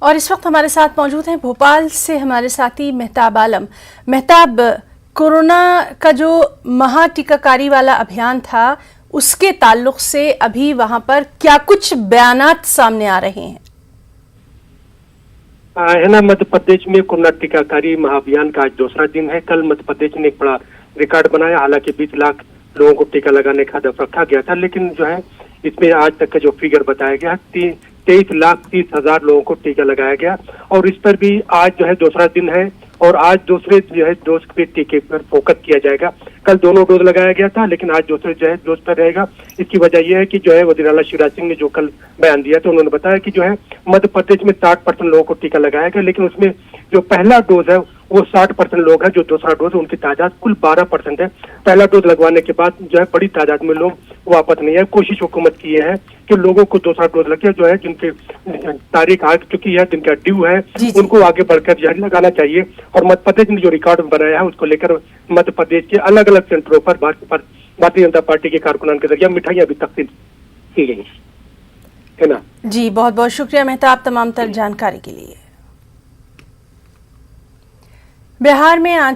और इस वक्त हमारे साथ मौजूद हैं भोपाल से हमारे साथी मेहताब आलम। मेहताब, कोरोना का जो महा टीकाकारी वाला अभियान था उसके ताल्लुक से अभी वहां पर क्या कुछ बयानात सामने आ रहे हैं? है ना, मध्य प्रदेश में कोरोना टीकाकारी महाअभियान का आज दूसरा दिन है। कल मध्य प्रदेश ने एक बड़ा रिकॉर्ड बनाया। हालांकि 20 लाख लोगों को टीका लगाने का हदफ रखा गया था, लेकिन जो है इसमें आज तक का जो फिगर बताया गया 23,30,000 लोगों को टीका लगाया गया। और इस पर भी आज जो है दूसरा दिन है और आज दूसरे जो है डोज पे टीके पर फोकस किया जाएगा। कल दोनों डोज लगाया गया था, लेकिन आज दूसरे जो है डोज पर रहेगा। इसकी वजह यह है कि जो है वज़ीर आला शिवराज सिंह ने जो कल बयान दिया था, उन्होंने बताया कि जो है मध्य प्रदेश में 60% लोगों को टीका लगाया गया, लेकिन उसमें जो पहला डोज है वो 60% लोग हैं। जो दूसरा डोज है उनकी तादाद कुल 12% है। पहला डोज लगवाने के बाद जो है बड़ी तादाद में लोग वापस नहीं है। कोशिश हुकूमत की है कि लोगों को दूसरा डोज लगे, जो है जिनके तारीख आ चुकी है, जिनका ड्यू है, उनको आगे बढ़कर जो है लगाना चाहिए। और मध्य प्रदेश ने जो रिकॉर्ड बनाया है उसको लेकर मध्य प्रदेश के अलग अलग सेंटरों पर भारतीय जनता पार्टी के कारकुनान के जरिए मिठाइयां भी तकसीम की गई है ना। जी, बहुत बहुत शुक्रिया मेहताब तमाम तर जानकारी के लिए। बिहार में आज